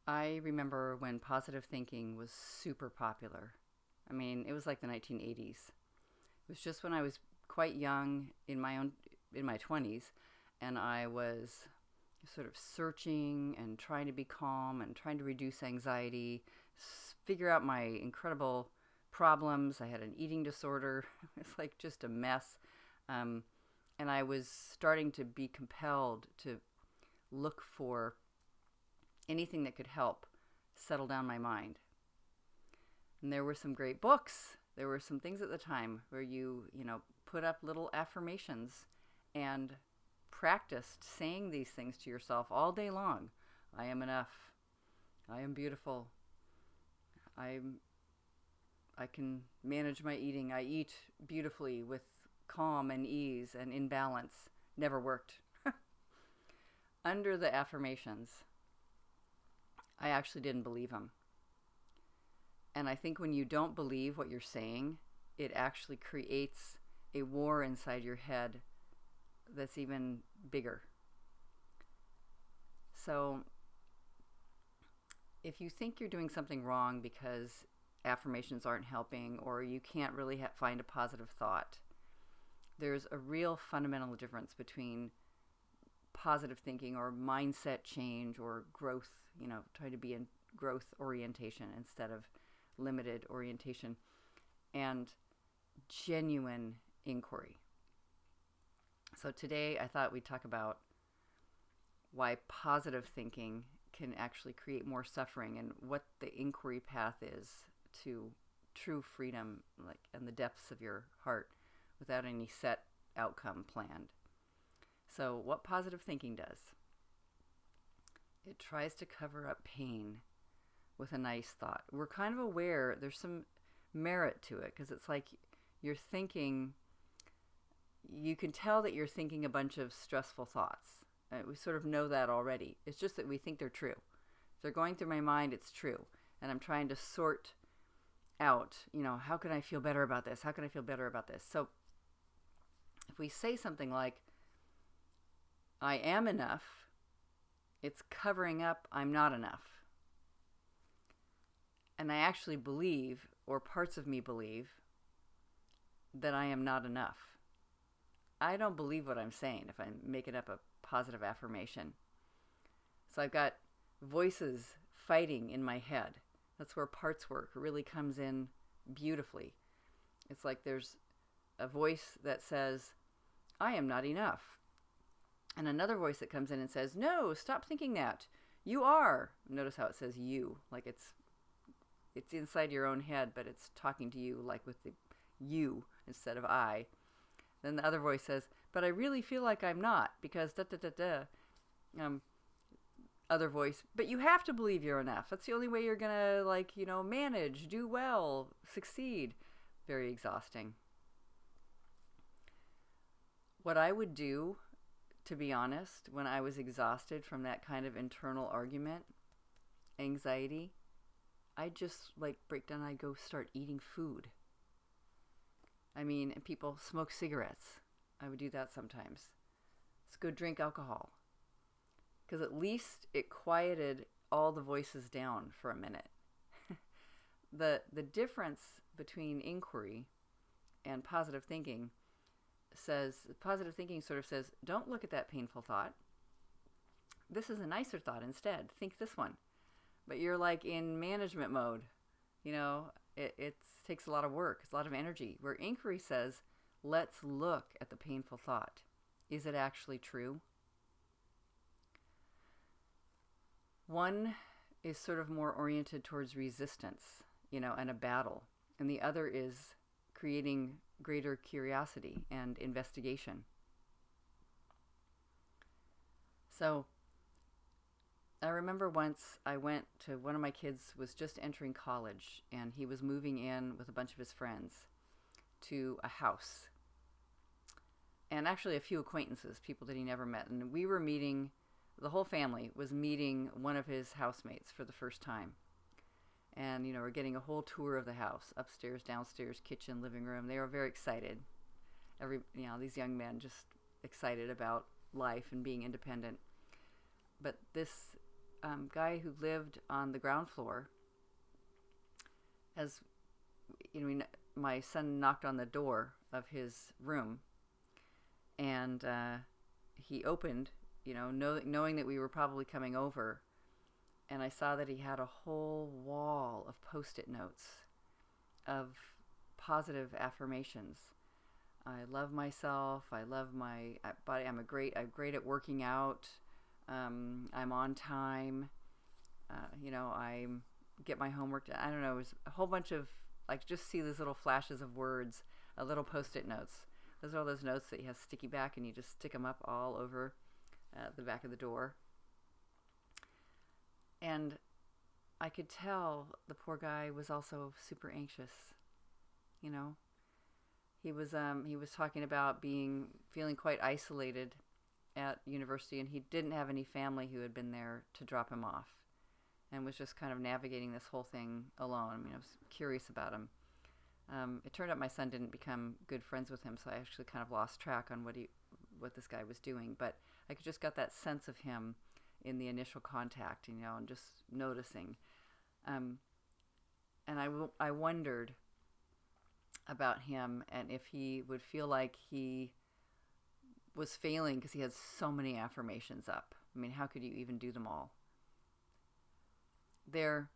I remember when positive thinking was super popular. I mean, it was like the 1980s. It was just when I was quite young in my 20s, and I was sort of searching and trying to be calm and trying to reduce anxiety, figure out my incredible problems. I had an eating disorder. It's like just a mess. Um, and I was starting to be compelled to look for anything that could help settle down my mind. And there were some great books. There were some things at the time where you put up little affirmations and practiced saying these things to yourself all day long. I am enough. I am beautiful. I'm I can manage my eating. I eat beautifully with calm and ease and in balance. Never worked. Under the affirmations, I actually didn't believe them. And I think when you don't believe what you're saying, it actually creates a war inside your head that's even bigger. So if you think you're doing something wrong because affirmations aren't helping or you can't really find a positive thought, there's a real fundamental difference between positive thinking or mindset change or growth, try to be in growth orientation instead of limited orientation, and genuine inquiry. So today I thought we'd talk about why positive thinking can actually create more suffering and what the inquiry path is to true freedom, like in the depths of your heart without any set outcome planned. So what positive thinking does, it tries to cover up pain with a nice thought. We're kind of aware there's some merit to it because it's like you're thinking, you can tell that you're thinking a bunch of stressful thoughts. We sort of know that already. It's just that we think they're true. If they're going through my mind, it's true. And I'm trying to sort out, how can I feel better about this? How can I feel better about this? So if we say something like, I am enough, it's covering up I'm not enough. And I actually believe, or parts of me believe, that I am not enough. I don't believe what I'm saying if I'm making up a positive affirmation. So I've got voices fighting in my head. That's where parts work really comes in beautifully. It's like there's a voice that says, I am not enough. And another voice that comes in and says, no, stop thinking that. You are. Notice how it says you, like it's inside your own head, but it's talking to you like with the you instead of I. Then the other voice says, but I really feel like I'm not because da da da da. Other voice, but you have to believe you're enough. That's the only way you're gonna manage, do well, succeed. Very exhausting. What I would do, to be honest, when I was exhausted from that kind of internal argument, anxiety, I'd just break down. I'd go start eating food. I mean, people smoke cigarettes. I would do that sometimes. Let's go drink alcohol. Because at least it quieted all the voices down for a minute. The difference between inquiry and positive thinking positive thinking sort of says, don't look at that painful thought. This is a nicer thought instead. Think this one. But you're in management mode. It takes a lot of work. It's a lot of energy. Where inquiry says, let's look at the painful thought. Is it actually true? One is sort of more oriented towards resistance, and a battle. And the other is creating greater curiosity and investigation. So I remember once I went to one of my kids was just entering college, and he was moving in with a bunch of his friends to a house. And actually a few acquaintances, people that he never met. And we were meeting, the whole family was meeting one of his housemates for the first time. And, we're getting a whole tour of the house, upstairs, downstairs, kitchen, living room. They were very excited. These young men just excited about life and being independent. But this guy who lived on the ground floor. As you know, my son knocked on the door of his room, and he opened, knowing that we were probably coming over, and I saw that he had a whole wall of Post-it notes of positive affirmations. I love myself. I love my body. I'm great at working out. I'm on time. I get my homework done. I don't know. It was a whole bunch of, just see these little flashes of words, little Post-it notes. Those are all those notes that you have sticky back, and you just stick them up all over the back of the door. And I could tell the poor guy was also super anxious. He was talking about feeling quite isolated at university, and he didn't have any family who had been there to drop him off, and was just kind of navigating this whole thing alone. I was curious about him. It turned out my son didn't become good friends with him, so I actually kind of lost track on what this guy was doing. But I just got that sense of him in the initial contact, and just noticing. And I wondered about him, and if he would feel like he was failing because he has so many affirmations up. I mean, how could you even do them all? They're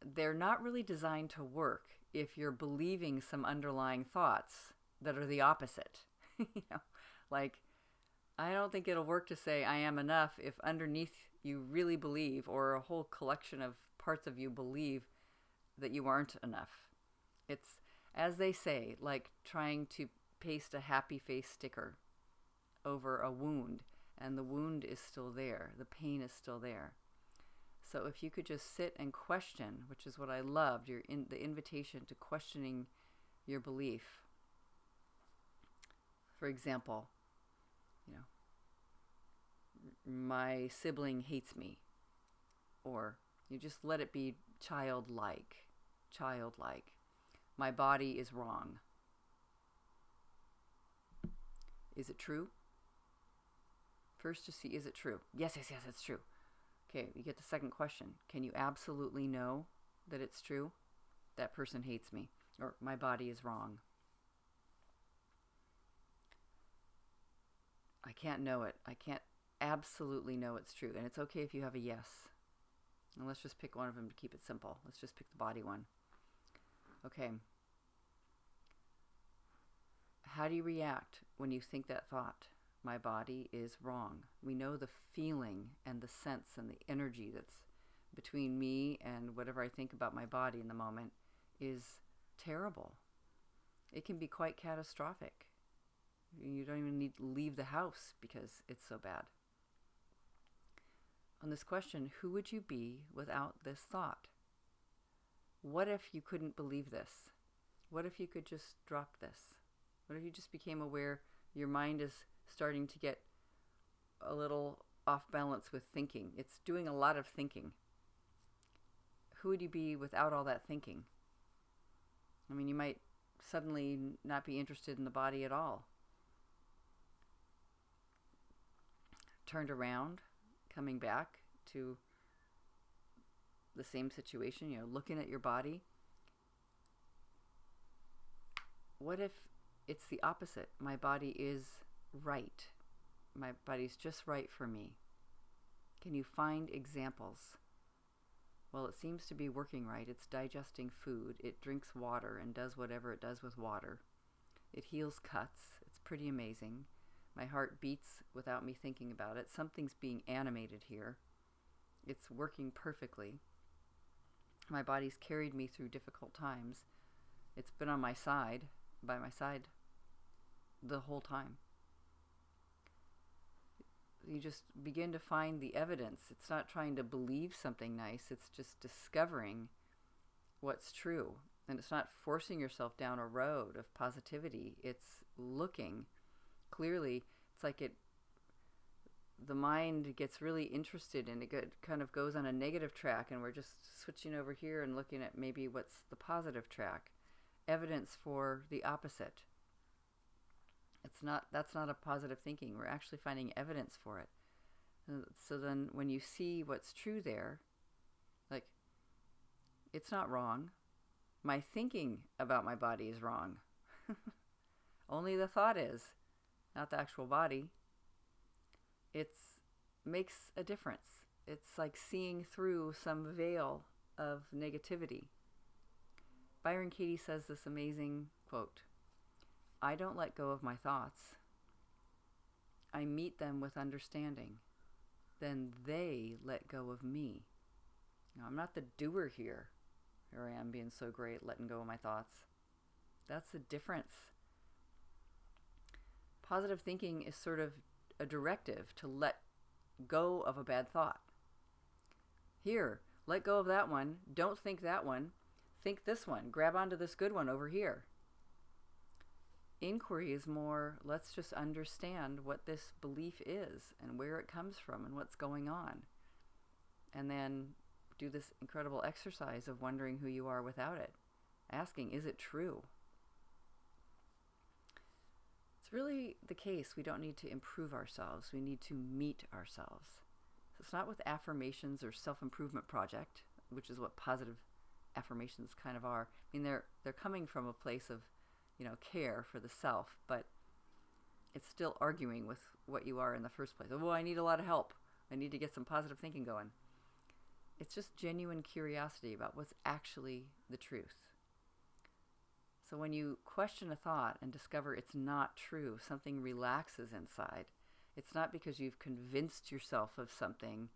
not really designed to work if you're believing some underlying thoughts that are the opposite. I don't think it'll work to say I am enough if underneath you really believe, or a whole collection of parts of you believe, that you aren't enough. It's, as they say, like trying to paste a happy face sticker over a wound, and the wound is still there. The pain is still there. So if you could just sit and question, which is what I loved, the invitation to questioning your belief. For example, my sibling hates me. Or you just let it be childlike. My body is wrong. Is it true? First, to see, is it true? Yes, it's true. Okay, you get the second question. Can you absolutely know that it's true? That person hates me, or my body is wrong. I can't know it. I can't absolutely know it's true. And it's okay if you have a yes. And let's just pick one of them to keep it simple. Let's just pick the body one. Okay. How do you react when you think that thought? My body is wrong. We know the feeling and the sense and the energy that's between me and whatever I think about my body in the moment is terrible. It can be quite catastrophic. You don't even need to leave the house because it's so bad. On this question, who would you be without this thought? What if you couldn't believe this? What if you could just drop this? What if you just became aware your mind is starting to get a little off balance with thinking? It's doing a lot of thinking. Who would you be without all that thinking? I mean, you might suddenly not be interested in the body at all. Turned around, coming back to the same situation, looking at your body. What if it's the opposite? My body is right. My body's just right for me. Can you find examples? Well, it seems to be working right. It's digesting food. It drinks water and does whatever it does with water. It heals cuts. It's pretty amazing. My heart beats without me thinking about it. Something's being animated here. It's working perfectly. My body's carried me through difficult times. It's been on my side, by my side, the whole time. You just begin to find the evidence. It's not trying to believe something nice. It's just discovering what's true. And it's not forcing yourself down a road of positivity. It's looking clearly. It's like the mind gets really interested, and it kind of goes on a negative track, and we're just switching over here and looking at maybe what's the positive track. Evidence for the opposite. That's not a positive thinking. We're actually finding evidence for it. So then when you see what's true there, like, it's not wrong. My thinking about my body is wrong. Only the thought is, not the actual body. It makes a difference. It's like seeing through some veil of negativity. Byron Katie says this amazing quote, "I don't let go of my thoughts. I meet them with understanding. Then they let go of me." Now, I'm not the doer here. Here I am being so great, letting go of my thoughts. That's the difference. Positive thinking is sort of a directive to let go of a bad thought. Here, let go of that one. Don't think that one. Think this one. Grab onto this good one over here. Inquiry is more, let's just understand what this belief is and where it comes from and what's going on. And then do this incredible exercise of wondering who you are without it. Asking, is it true? It's really the case we don't need to improve ourselves. We need to meet ourselves. So it's not with affirmations or self-improvement project, which is what positive affirmations kind of are. I mean, they're coming from a place of, care for the self, but it's still arguing with what you are in the first place. Well, I need a lot of help. I need to get some positive thinking going. It's just genuine curiosity about what's actually the truth. So when you question a thought and discover it's not true, something relaxes inside. It's not because you've convinced yourself of something.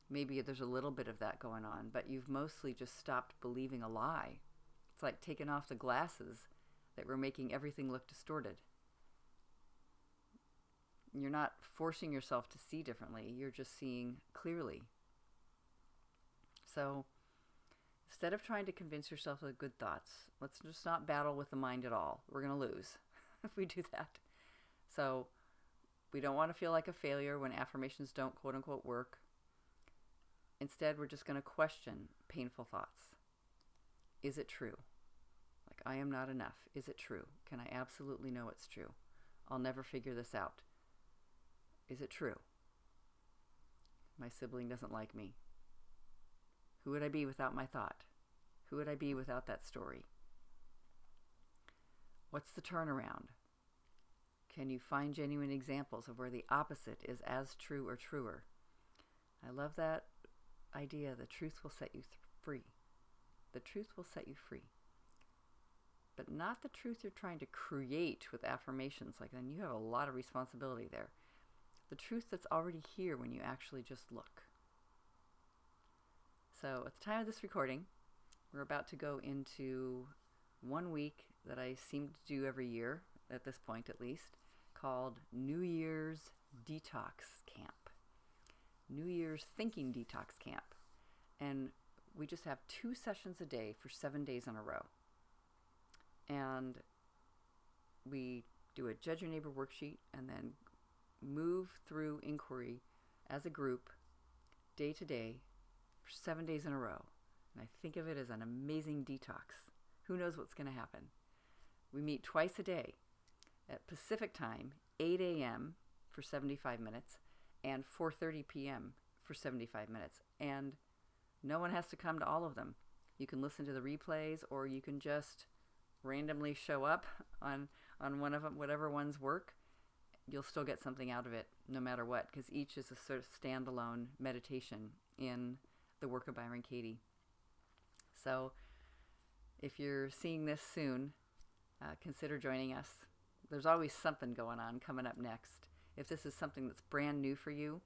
Maybe there's a little bit of that going on, but you've mostly just stopped believing a lie. It's like taking off the glasses that were making everything look distorted. You're not forcing yourself to see differently. You're just seeing clearly. So instead of trying to convince yourself of good thoughts, let's just not battle with the mind at all. We're going to lose if we do that. So we don't want to feel like a failure when affirmations don't quote unquote work. Instead, we're just going to question painful thoughts. Is it true? Like, I am not enough. Is it true? Can I absolutely know it's true? I'll never figure this out. Is it true? My sibling doesn't like me. Who would I be without my thought? Who would I be without that story? What's the turnaround? Can you find genuine examples of where the opposite is as true or truer? I love that idea. The truth will set you free. The truth will set you free. But not the truth you're trying to create with affirmations. Like, then you have a lot of responsibility there. The truth that's already here when you actually just look. So at the time of this recording, we're about to go into 1 week that I seem to do every year, at this point at least, called New Year's Detox Camp. New Year's Thinking Detox Camp. And we just have 2 sessions a day for 7 days in a row. And we do a Judge Your Neighbor worksheet and then move through inquiry as a group, day to day, for 7 days in a row. And I think of it as an amazing detox. Who knows what's going to happen? We meet twice a day at Pacific time, 8 a.m. for 75 minutes and 4:30 p.m. for 75 minutes. And no one has to come to all of them. You can listen to the replays, or you can just randomly show up on one of them, whatever ones work. You'll still get something out of it no matter what, because each is a sort of standalone meditation in the work of Byron Katie. So if you're seeing this soon, consider joining us. There's always something going on coming up next. If this is something that's brand new for you,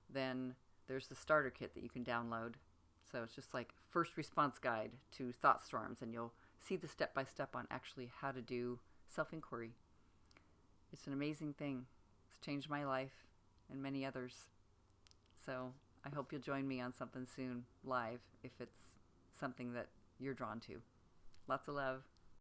then there's the starter kit that you can download. So it's just like first response guide to thought storms, and you'll see the step-by-step on actually how to do self-inquiry. It's an amazing thing. It's changed my life and many others. So I hope you'll join me on something soon live if it's something that you're drawn to. Lots of love.